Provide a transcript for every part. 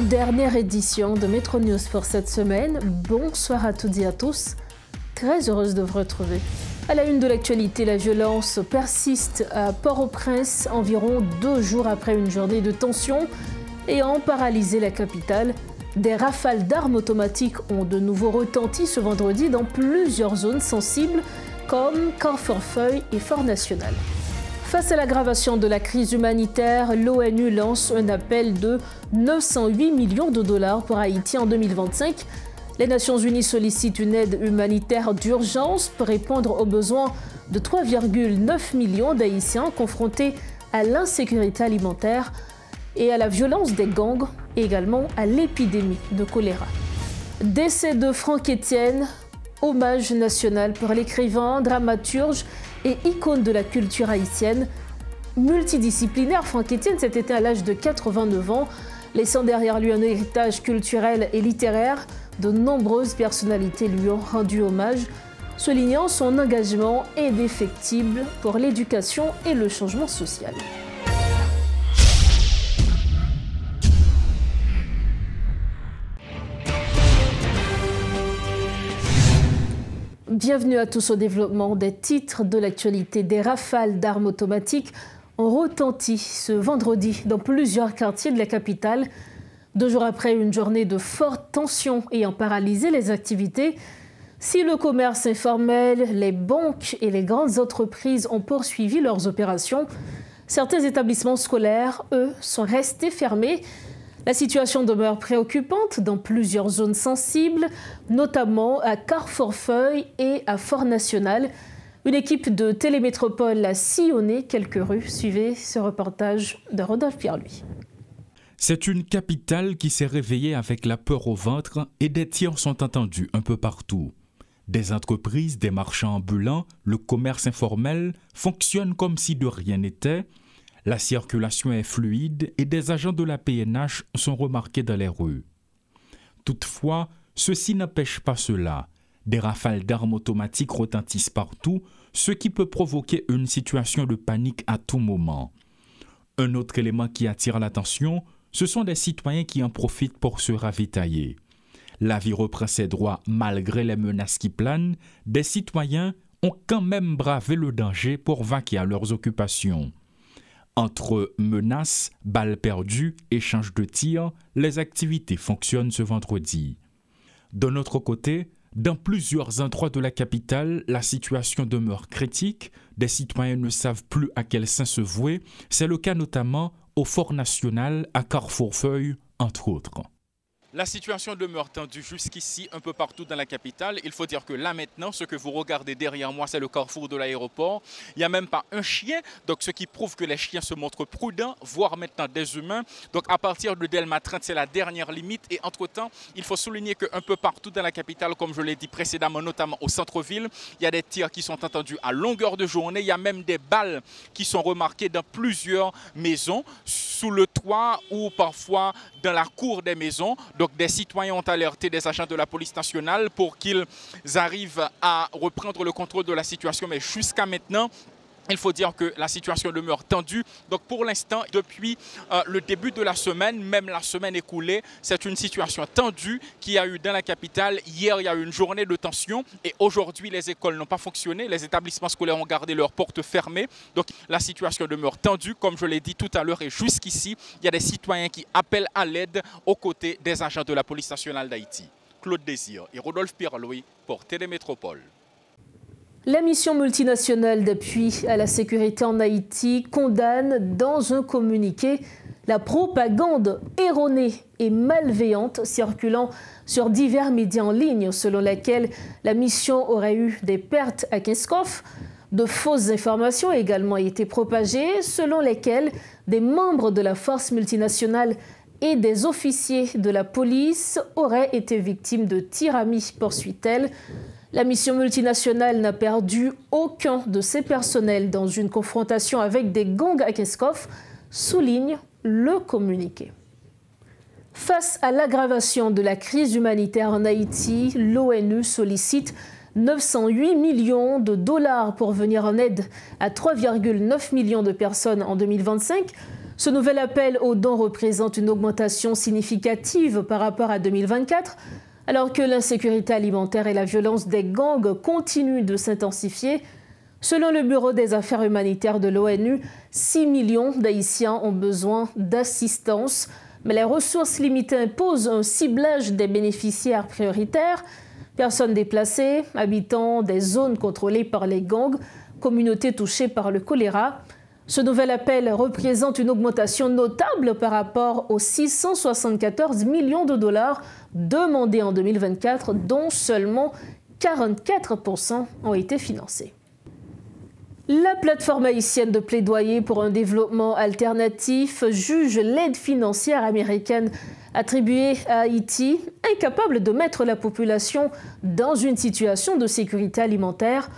Dernière édition de Métro News pour cette semaine. Bonsoir à toutes et à tous. Très heureuse de vous retrouver. À la une de l'actualité, la violence persiste à Port-au-Prince environ 2 jours après une journée de tension ayant paralysé la capitale. Des rafales d'armes automatiques ont de nouveau retenti ce vendredi dans plusieurs zones sensibles comme Carrefour-Feuille et Fort-National. Face à l'aggravation de la crise humanitaire, l'ONU lance un appel de 908 millions de dollars pour Haïti en 2025. Les Nations Unies sollicitent une aide humanitaire d'urgence pour répondre aux besoins de 3,9 millions d'Haïtiens confrontés à l'insécurité alimentaire et à la violence des gangs et également à l'épidémie de choléra. Décès de Franck Etienne, hommage national pour l'écrivain, dramaturge et icône de la culture haïtienne. Multidisciplinaire, Franck Etienne s'est éteint à l'âge de 89 ans, laissant derrière lui un héritage culturel et littéraire. De nombreuses personnalités lui ont rendu hommage, soulignant son engagement indéfectible pour l'éducation et le changement social. Bienvenue à tous au développement des titres de l'actualité. Des rafales d'armes automatiques ont retenti ce vendredi dans plusieurs quartiers de la capitale. 2 jours après une journée de forte tension ayant paralysé les activités, si le commerce informel, les banques et les grandes entreprises ont poursuivi leurs opérations, certains établissements scolaires, eux, sont restés fermés. La situation demeure préoccupante dans plusieurs zones sensibles, notamment à Carrefour-Feuille et à Fort-National. Une équipe de Télémétropole a sillonné quelques rues. Suivez ce reportage de Rodolphe Pierre-Louis. C'est une capitale qui s'est réveillée avec la peur au ventre et des tirs sont entendus un peu partout. Des entreprises, des marchands ambulants, le commerce informel fonctionnent comme si de rien n'était. La circulation est fluide et des agents de la PNH sont remarqués dans les rues. Toutefois, ceci n'empêche pas cela. Des rafales d'armes automatiques retentissent partout, ce qui peut provoquer une situation de panique à tout moment. Un autre élément qui attire l'attention, ce sont des citoyens qui en profitent pour se ravitailler. La vie reprend ses droits malgré les menaces qui planent. Des citoyens ont quand même bravé le danger pour vaquer à leurs occupations. Entre menaces, balles perdues, échanges de tirs, les activités fonctionnent ce vendredi. De notre côté, dans plusieurs endroits de la capitale, la situation demeure critique. Des citoyens ne savent plus à quel saint se vouer. C'est le cas notamment au Fort-National, à Carrefour-Feuille, entre autres. La situation demeure tendue jusqu'ici un peu partout dans la capitale. Il faut dire que là maintenant, ce que vous regardez derrière moi, c'est le carrefour de l'aéroport. Il n'y a même pas un chien, donc ce qui prouve que les chiens se montrent prudents, voire maintenant des humains. Donc à partir de Delma 30, c'est la dernière limite. Et entre-temps, il faut souligner qu'un peu partout dans la capitale, comme je l'ai dit précédemment, notamment au centre-ville, il y a des tirs qui sont entendus à longueur de journée. Il y a même des balles qui sont remarquées dans plusieurs maisons, sous le toit ou parfois dans la cour des maisons. Donc des citoyens ont alerté des agents de la police nationale pour qu'ils arrivent à reprendre le contrôle de la situation. Mais jusqu'à maintenant, il faut dire que la situation demeure tendue. Donc pour l'instant, depuis le début de la semaine, même la semaine écoulée, c'est une situation tendue qu'il y a eu dans la capitale. Hier, il y a eu une journée de tension et aujourd'hui, les écoles n'ont pas fonctionné. Les établissements scolaires ont gardé leurs portes fermées. Donc la situation demeure tendue, comme je l'ai dit tout à l'heure. Et jusqu'ici, il y a des citoyens qui appellent à l'aide aux côtés des agents de la police nationale d'Haïti. Claude Désir et Rodolphe Pierre-Louis pour Télémétropole. La mission multinationale d'appui à la sécurité en Haïti condamne dans un communiqué la propagande erronée et malveillante circulant sur divers médias en ligne selon laquelle la mission aurait eu des pertes à Kinskov. De fausses informations ont également été propagées selon lesquelles des membres de la force multinationale et des officiers de la police auraient été victimes de tirs à mi, poursuit-elle. La mission multinationale n'a perdu aucun de ses personnels dans une confrontation avec des gangs à Kinskov, souligne le communiqué. Face à l'aggravation de la crise humanitaire en Haïti, l'ONU sollicite 908 millions de dollars pour venir en aide à 3,9 millions de personnes en 2025. Ce nouvel appel aux dons représente une augmentation significative par rapport à 2024, alors que l'insécurité alimentaire et la violence des gangs continuent de s'intensifier. Selon le Bureau des affaires humanitaires de l'ONU, 6 millions d'Haïtiens ont besoin d'assistance, mais les ressources limitées imposent un ciblage des bénéficiaires prioritaires. Personnes déplacées, habitants des zones contrôlées par les gangs, communautés touchées par le choléra. Ce nouvel appel représente une augmentation notable par rapport aux 674 millions de dollars demandés en 2024, dont seulement 44% ont été financés. La plateforme haïtienne de plaidoyer pour un développement alternatif juge l'aide financière américaine attribuée à Haïti incapable de mettre la population dans une situation de sécurité alimentaire.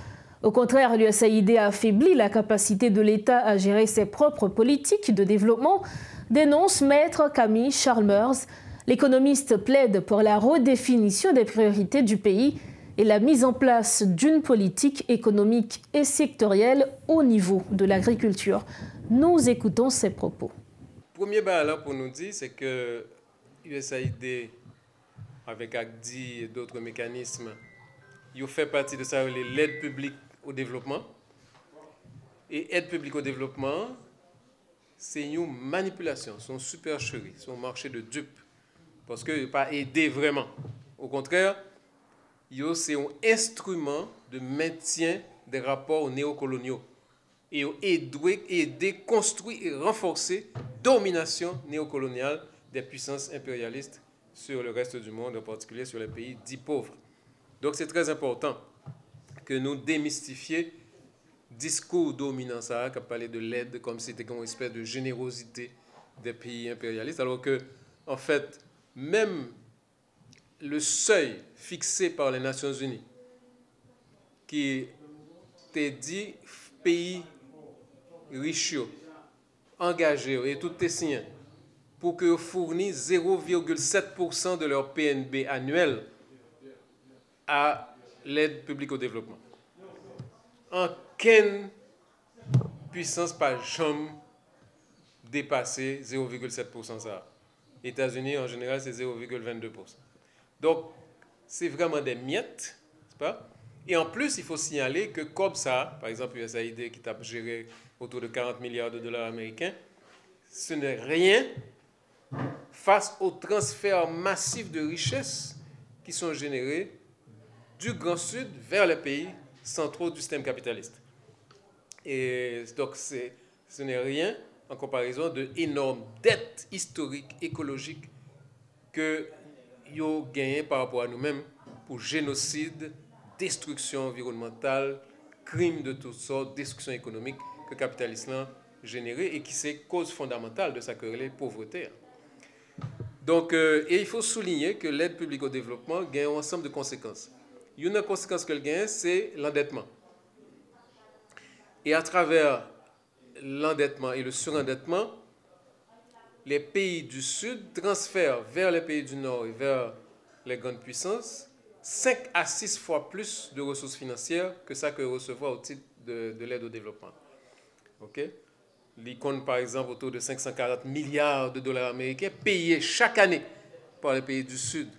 Au contraire, l'USAID a affaibli la capacité de l'État à gérer ses propres politiques de développement, dénonce Maître Camille Chalmers. L'économiste plaide pour la redéfinition des priorités du pays et la mise en place d'une politique économique et sectorielle au niveau de l'agriculture. Nous écoutons ses propos. Premier là pour nous dire, c'est que USAID, avec ACDI et d'autres mécanismes, il fait partie de ça, l'aide publique au développement. Et aide publique au développement, c'est une manipulation, c'est une supercherie, c'est un marché de dupes. Parce que pas aider vraiment. Au contraire, c'est un instrument de maintien des rapports néocoloniaux. Et aider, construire et renforcer la domination néocoloniale des puissances impérialistes sur le reste du monde, en particulier sur les pays dits pauvres. Donc c'est très important que nous démystifions le discours dominant ça, qui a parlé de l'aide comme si c'était une espèce de générosité des pays impérialistes, alors que, en fait, même le seuil fixé par les Nations Unies, qui te dit pays riches, engagés et tout est signé, pour que fournissent 0,7% de leur PNB annuel à l'aide publique au développement. En quelle puissance pas jamais dépasser 0,7% ça? États-Unis, en général, c'est 0,22%. Donc, c'est vraiment des miettes, n'est-ce pas? Et en plus, il faut signaler que comme ça, par exemple, USAID qui a géré autour de 40 milliards de dollars américains, ce n'est rien face au transfert massif de richesses qui sont générés du Grand Sud vers les pays centraux du système capitaliste. Et donc, ce n'est rien en comparaison de énormes dettes historiques, écologiques que nous avons gagnées par rapport à nous-mêmes pour génocide, destruction environnementale, crimes de toutes sortes, destruction économique que le capitalisme a généré et qui c'est cause fondamentale de sa pauvreté. Donc, et il faut souligner que l'aide publique au développement gagne un ensemble de conséquences. Une conséquence qu'elle gagne, c'est l'endettement. Et à travers l'endettement et le surendettement, les pays du Sud transfèrent vers les pays du Nord et vers les grandes puissances 5 à 6 fois plus de ressources financières que ça que recevoir au titre de l'aide au développement. Okay? L'icône, par exemple, autour de 540 milliards de dollars américains payés chaque année par les pays du Sud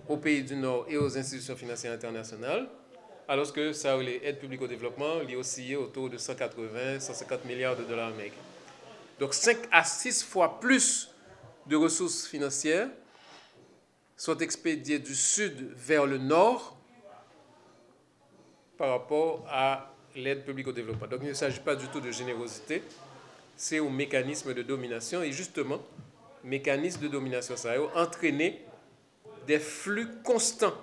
aux pays du Nord et aux institutions financières internationales, alors que ça, les aides publiques au développement, les oscillent autour de 180, 150 milliards de dollars américains. Donc 5 à 6 fois plus de ressources financières sont expédiées du Sud vers le Nord par rapport à l'aide publique au développement. Donc il ne s'agit pas du tout de générosité, c'est un mécanisme de domination. Et justement, mécanisme de domination, ça a entraîné des flux constants,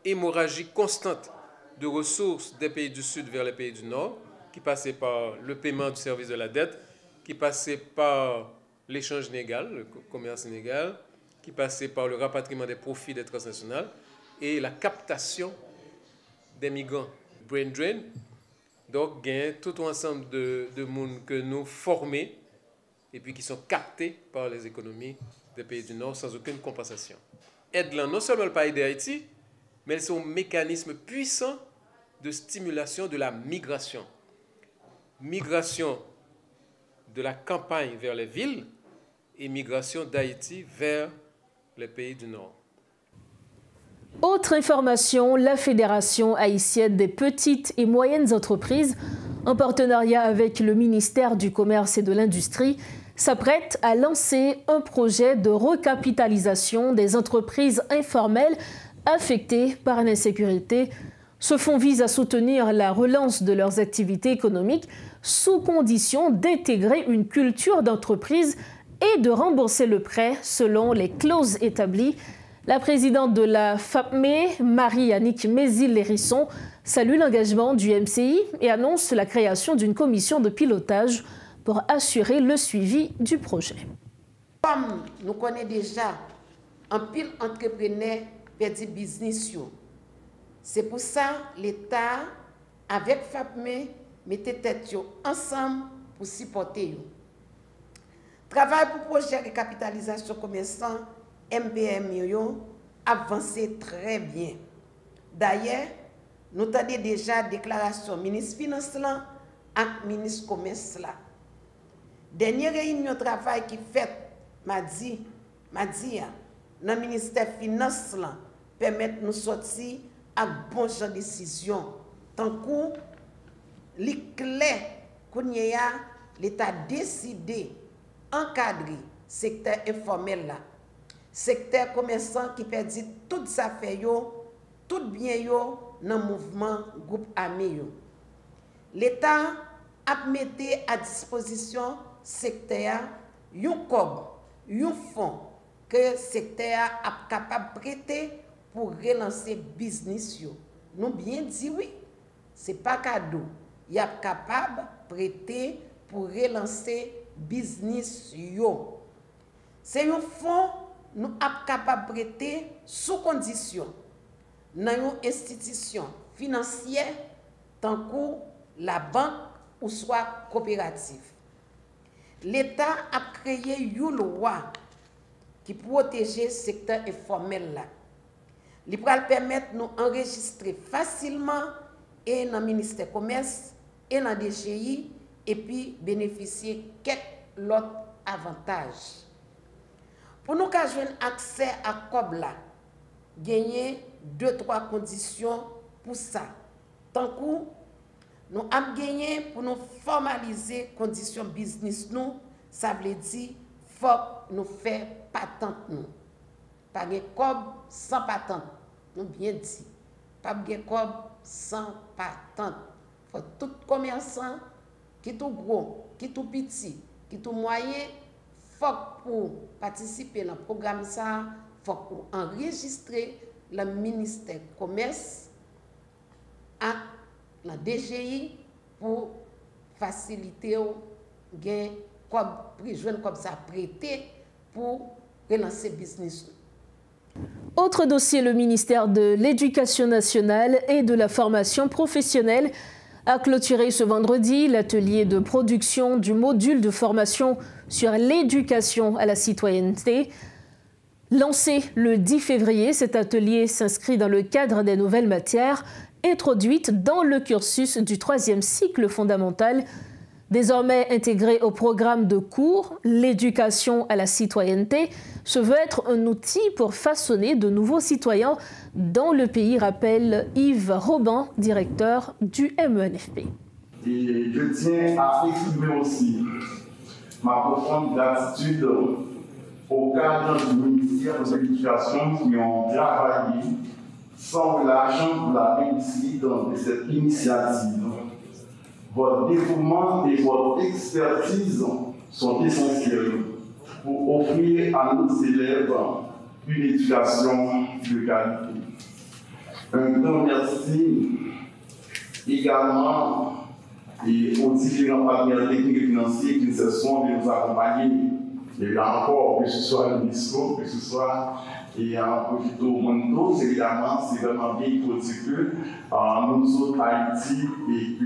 hémorragie constante de ressources des pays du Sud vers les pays du Nord, qui passaient par le paiement du service de la dette, qui passaient par l'échange inégal, le commerce inégal, qui passaient par le rapatriement des profits des transnationales et la captation des migrants. Brain drain, donc il y a tout un ensemble de monde que nous formons et puis qui sont captés par les économies des pays du Nord sans aucune compensation. Aide là, non seulement pas aider Haïti, mais c'est un mécanisme puissant de stimulation de la migration. Migration de la campagne vers les villes et migration d'Haïti vers les pays du Nord. Autre information, la Fédération haïtienne des petites et moyennes entreprises, en partenariat avec le ministère du Commerce et de l'Industrie, s'apprête à lancer un projet de recapitalisation des entreprises informelles affectées par l'insécurité. Ce fonds vise à soutenir la relance de leurs activités économiques sous condition d'intégrer une culture d'entreprise et de rembourser le prêt selon les clauses établies. La présidente de la FAPME, Marie-Annick Mézil-Lérisson, salue l'engagement du MCI et annonce la création d'une commission de pilotage pour assurer le suivi du projet. Comme nous connaissons déjà un pile entrepreneur perdu business, c'est pour ça que l'État, avec FAPME, mettait tête ensemble pour supporter. Travail pour projet de capitalisation commerçant MPM avancé très bien. D'ailleurs, nous avons déjà déclaration ministre Finance et ministre Commerce. Dernière réunion de travail qui fait mardi dans le ministère Finance permet de nous sortir avec bon genre de décision. Tant que l'éclair qu'on y a, l'État décidé d'encadrer le secteur informel là. Secteur commerçant qui perdit toutes sa affaires, tout bien dans le mouvement groupe armé. L'État a mis à disposition secteur un fonds que le secteur est capable de prêter pour relancer le business. Nous bien dit oui, ce n'est pas cadeau. Il est capable de prêter pour relancer le business. C'est un fonds nous sommes capables de prêter sous condition dans une institution financière tant que la banque ou soit coopérative. L'État a créé une loi qui protège le secteur informel. Il va permettre de nous enregistrer facilement et dans le ministère du Commerce et dans le DGI et puis bénéficier de quelques autres avantages. Pour nous avoir accès à COBLA, gagner 2-3 conditions pour ça. Tant que nous avons gagné pour nous formaliser les conditions business, ça veut dire qu'il faut nous faire patente. Pas de COB sans patente. Nous bien dit. Pas de COB sans patente. Il faut tout commerçant, qui est tout gros, qui est tout petit, qui est tout moyen, faut pour participer dans le programme ça, faut pour enregistrer le ministère du Commerce à la DGI pour faciliter gain comme ça prêter pour relancer le business. Autre dossier, le ministère de l'Éducation nationale et de la formation professionnelle a clôturé ce vendredi l'atelier de production du module de formation sur l'éducation à la citoyenneté. Lancé le 10 février, cet atelier s'inscrit dans le cadre des nouvelles matières introduites dans le cursus du 3e cycle fondamental. Désormais intégré au programme de cours, l'éducation à la citoyenneté se veut être un outil pour façonner de nouveaux citoyens dans le pays, rappelle Yves Robin, directeur du MENFP. Et je tiens à exprimer aussi ma profonde gratitude aux cadres du ministère de l'Éducation qui ont travaillé sans relâche pour la réussite de cette initiative. Votre dévouement et votre expertise sont essentiels pour offrir à nos élèves une éducation de qualité. Un grand merci également aux différents partenaires techniques et financiers qui se sont de nous accompagner. Et là encore, que ce soit l'UNESCO, que ce soit un Profito Mondo, évidemment, c'est vraiment bien qu'il faut dire que nous autres, Haïti, et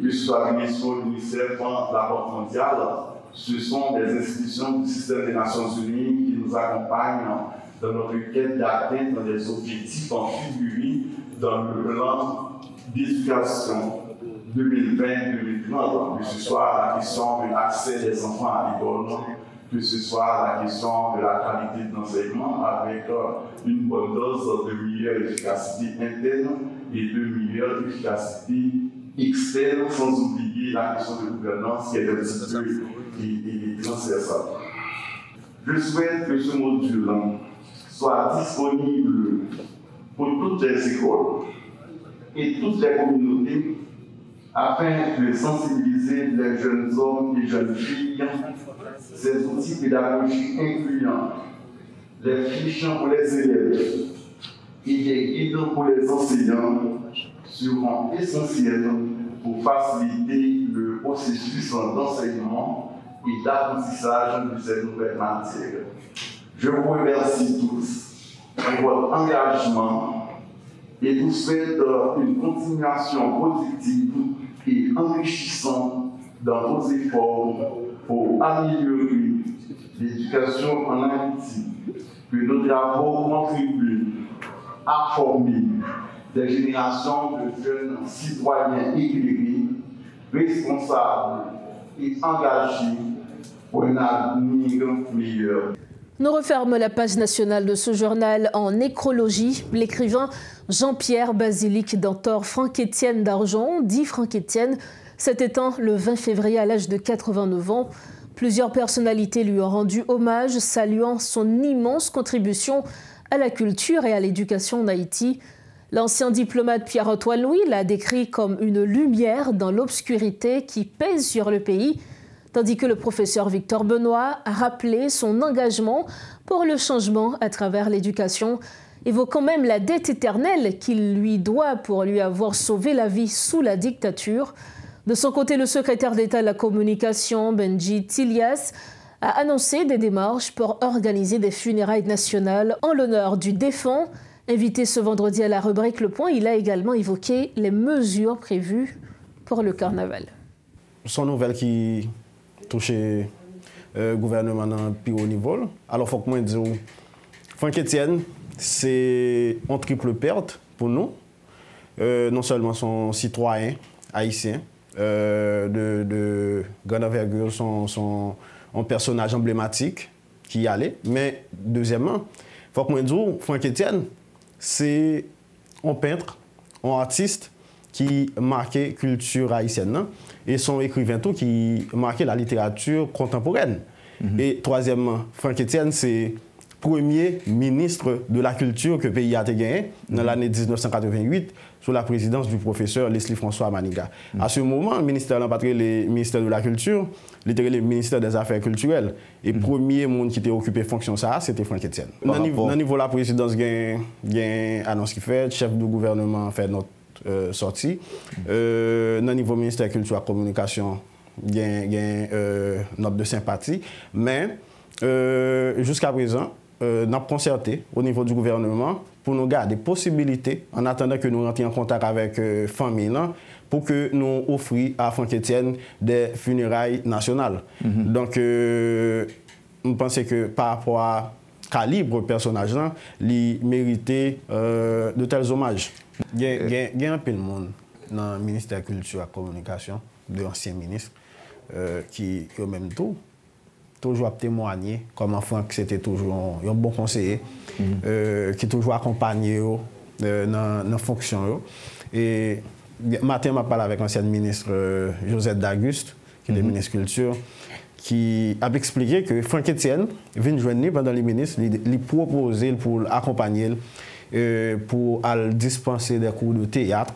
que ce soit l'UNESCO, l'UNICEF, la Banque mondiale, ce sont des institutions du système des Nations Unies qui nous accompagnent dans notre quête d'atteindre des objectifs en figurés dans le plan d'éducation, 2020-2030, que ce soit la question de l'accès des enfants à l'école, que ce soit la question de la qualité de l'enseignement avec une bonne dose de meilleure efficacité interne et de meilleure efficacité externe, sans oublier la question de gouvernance qui est un petit peu transversale. Je souhaite que ce module soit disponible pour toutes les écoles et toutes les communautés afin de sensibiliser les jeunes hommes et jeunes filles. Ces outils pédagogiques incluant les fiches pour les élèves et les guides pour les enseignants seront essentiels pour faciliter le processus d'enseignement et d'apprentissage de ces nouvelles matières. Je vous remercie tous pour votre engagement et vous souhaite une continuation positive et enrichissante dans vos efforts pour améliorer l'éducation en Haïti, que nos travaux contribuent à former des générations de jeunes citoyens éclairés, responsables et engagés pour un avenir meilleur. Nous referme la page nationale de ce journal en nécrologie. L'écrivain Jean-Pierre Basilique Dantor Franck-Étienne d'Argent, dit Franck-Étienne, s'éteint le 20 février à l'âge de 89 ans. Plusieurs personnalités lui ont rendu hommage, saluant son immense contribution à la culture et à l'éducation en Haïti. L'ancien diplomate Pierre-Antoine Louis l'a décrit comme une lumière dans l'obscurité qui pèse sur le pays, tandis que le professeur Victor Benoît a rappelé son engagement pour le changement à travers l'éducation, évoquant même la dette éternelle qu'il lui doit pour lui avoir sauvé la vie sous la dictature. De son côté, le secrétaire d'État à la communication, Benji Tilias, a annoncé des démarches pour organiser des funérailles nationales en l'honneur du défunt. Invité ce vendredi à la rubrique Le Point, il a également évoqué les mesures prévues pour le carnaval. Son nouvelle qui touchait le gouvernement dans le plus haut niveau. Alors, il faut que moi dise, Franck-Étienne, c'est une triple perte pour nous. Non seulement son citoyen haïtien, de grande envergure, son personnage emblématique qui y allait, mais deuxièmement, il faut que moi dise, Franck-Étienne, c'est un peintre, un artiste qui marquait la culture haïtienne et son écrivain tout qui marquait la littérature contemporaine. Et troisièmement, Franck-Étienne, c'est premier ministre de la culture que le pays a gagné dans l'année 1988 sous la présidence du professeur Leslie François Maniga. À ce moment, le ministère n'a pas le ministère de la culture, le ministère des Affaires culturelles. Et le premier monde qui était occupé fonction ça, c'était Franck-Étienne. Dans le niveau de la présidence, il y a une annonce qui fait, le chef du gouvernement fait notre sortie. Dans le niveau du ministère de la Culture et de la Communication, il y a une note de sympathie. Mais jusqu'à présent, nous avons concerté au niveau du gouvernement pour nous garder des possibilités en attendant que nous rentrions en contact avec la famille pour que nous offrions à Franck-Étienne des funérailles nationales. Donc, je pense que par rapport à calibre personnage, il méritait de tels hommages. Il y a un peu de monde dans le ministère de la Culture et de la Communication, de l'ancien ministre, qui au même temps toujours témoigné comment Franck c'était toujours un bon conseiller, qui toujours accompagné dans la fonction. Et matin, je parlé avec l'ancien ministre Josette D'Aguste, qui est le ministre de la Culture, qui a expliqué que Franck-Étienne vient joindre pendant les ministres, il proposé pour l'accompagner, pour dispenser des cours de théâtre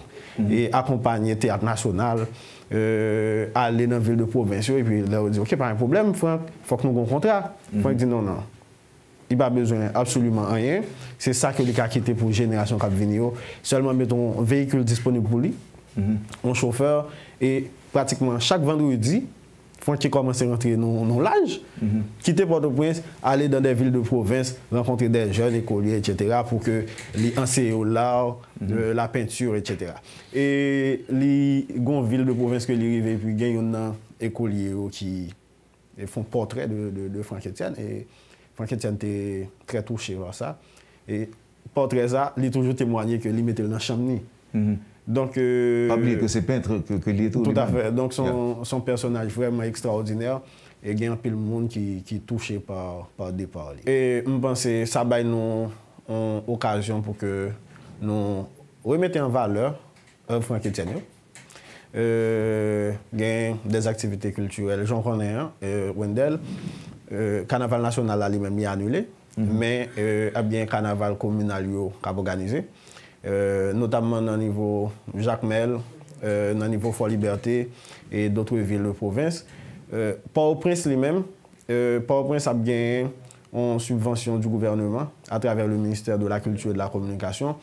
et accompagner le théâtre national. Aller dans la ville de province et puis là on dit ok pas un problème Franck, faut que nous ayons un contrat. Franck dit non, il n'a pas besoin absolument rien, c'est ça que il a quitté pour la génération qui va venir, seulement mettons un véhicule disponible pour lui, un chauffeur et pratiquement chaque vendredi Franck qui commence à rentrer dans l'âge, quitter Port-au-Prince, aller dans des villes de province, rencontrer des jeunes écoliers, etc., pour que les enseignent l'art, la peinture, etc. Et les grandes villes de province que les arrivent, puis il y a un écolier qui font portrait de Franck-Étienne. Et Franck-Étienne était très touché par ça. Et portrait ça, il a toujours témoigné que lui mettait dans la chambre. Donc, pas oublier que c'est peintre que il est tout. Tout à fait. Donc son personnage vraiment extraordinaire et il y a un peu de monde qui est touché par départ. Et je pense que ça va nous une occasion pour que nous remettions en valeur Franck Etienne. Il y a des activités culturelles. J'en connais un, Wendell. Carnaval national a lui-même annulé, mais il y a bien un carnaval communal qui a organisé. Notamment dans le niveau Jacmel, dans le niveau Fort-Liberté et d'autres villes de province. Port-au-Prince lui-même, Port-au-Prince a bien une subvention du gouvernement à travers le ministère de la Culture et de la Communication,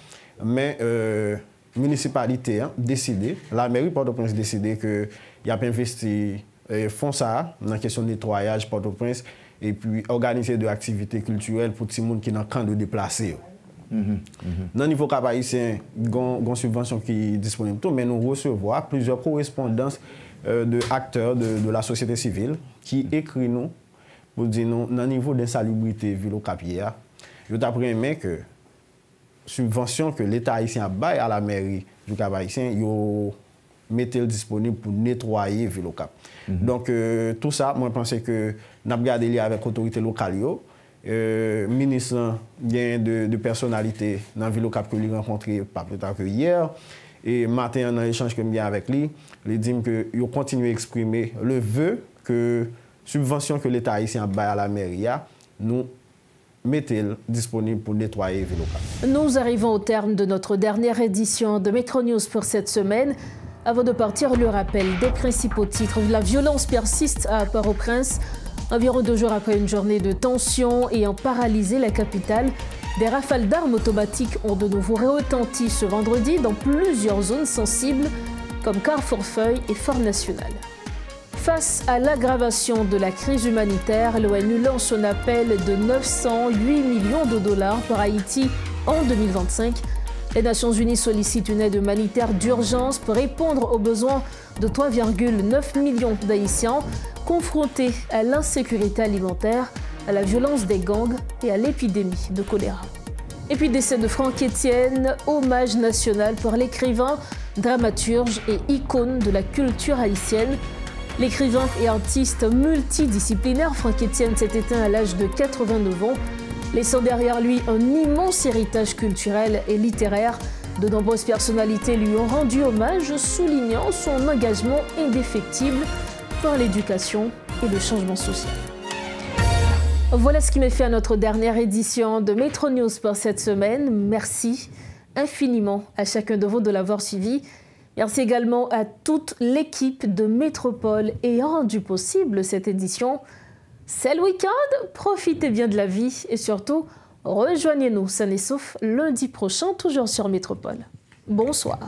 mais la municipalité a décidé, la mairie Port-au-Prince a décidé qu'il y a investi fonds ça dans la question de nettoyage Port-au-Prince et puis organiser des activités culturelles pour tout le monde qui est dans le camp de déplacer. Dans le niveau cap-haïtien, il y a une subvention qui est disponible, mais nous recevons plusieurs correspondances d'acteurs de la société civile qui écrivent nous pour dire nous, dans le niveau d'insalubrité ville au Cap-Hier, je t'apprends que subvention que l'État haïtien baille à la mairie du Cap-Haïtien, il mettez-le disponible pour nettoyer ville au Cap. Donc tout ça, moi je pense que nous avons regardé avec l'autorité locale. Ministre de personnalité dans la ville au Cap que lui rencontré pas plus tard que hier. Et matin, dans l'échange que j'ai avec lui, il dit qu'il continue à exprimer le vœu que subvention que l'État haïtien baille à la mairie, nous mettez-le disponible pour nettoyer ville au Cap. Nous arrivons au terme de notre dernière édition de Métro News pour cette semaine. Avant de partir, le rappel des principaux titres. La violence persiste à Port-au-Prince. Environ 2 jours après une journée de tension ayant paralysé la capitale, des rafales d'armes automatiques ont de nouveau retenti ce vendredi dans plusieurs zones sensibles comme Carrefour-Feuille et Fort-National. Face à l'aggravation de la crise humanitaire, l'ONU lance son appel de 908 millions de dollars pour Haïti en 2025. Les Nations Unies sollicitent une aide humanitaire d'urgence pour répondre aux besoins de 3,9 millions d'Haïtiens confrontés à l'insécurité alimentaire, à la violence des gangs et à l'épidémie de choléra. Et puis décès de Franck Etienne, hommage national pour l'écrivain, dramaturge et icône de la culture haïtienne. L'écrivain et artiste multidisciplinaire Franck Etienne s'est éteint à l'âge de 89 ans, laissant derrière lui un immense héritage culturel et littéraire. De nombreuses personnalités lui ont rendu hommage, soulignant son engagement indéfectible pour l'éducation et le changement social. Voilà ce qui met fait à notre dernière édition de Métro News pour cette semaine. Merci infiniment à chacun de vous de l'avoir suivi. Merci également à toute l'équipe de Métropole ayant rendu possible cette édition. C'est le week-end, profitez bien de la vie et surtout, rejoignez-nous sain et sauf lundi prochain, toujours sur Métropole. Bonsoir.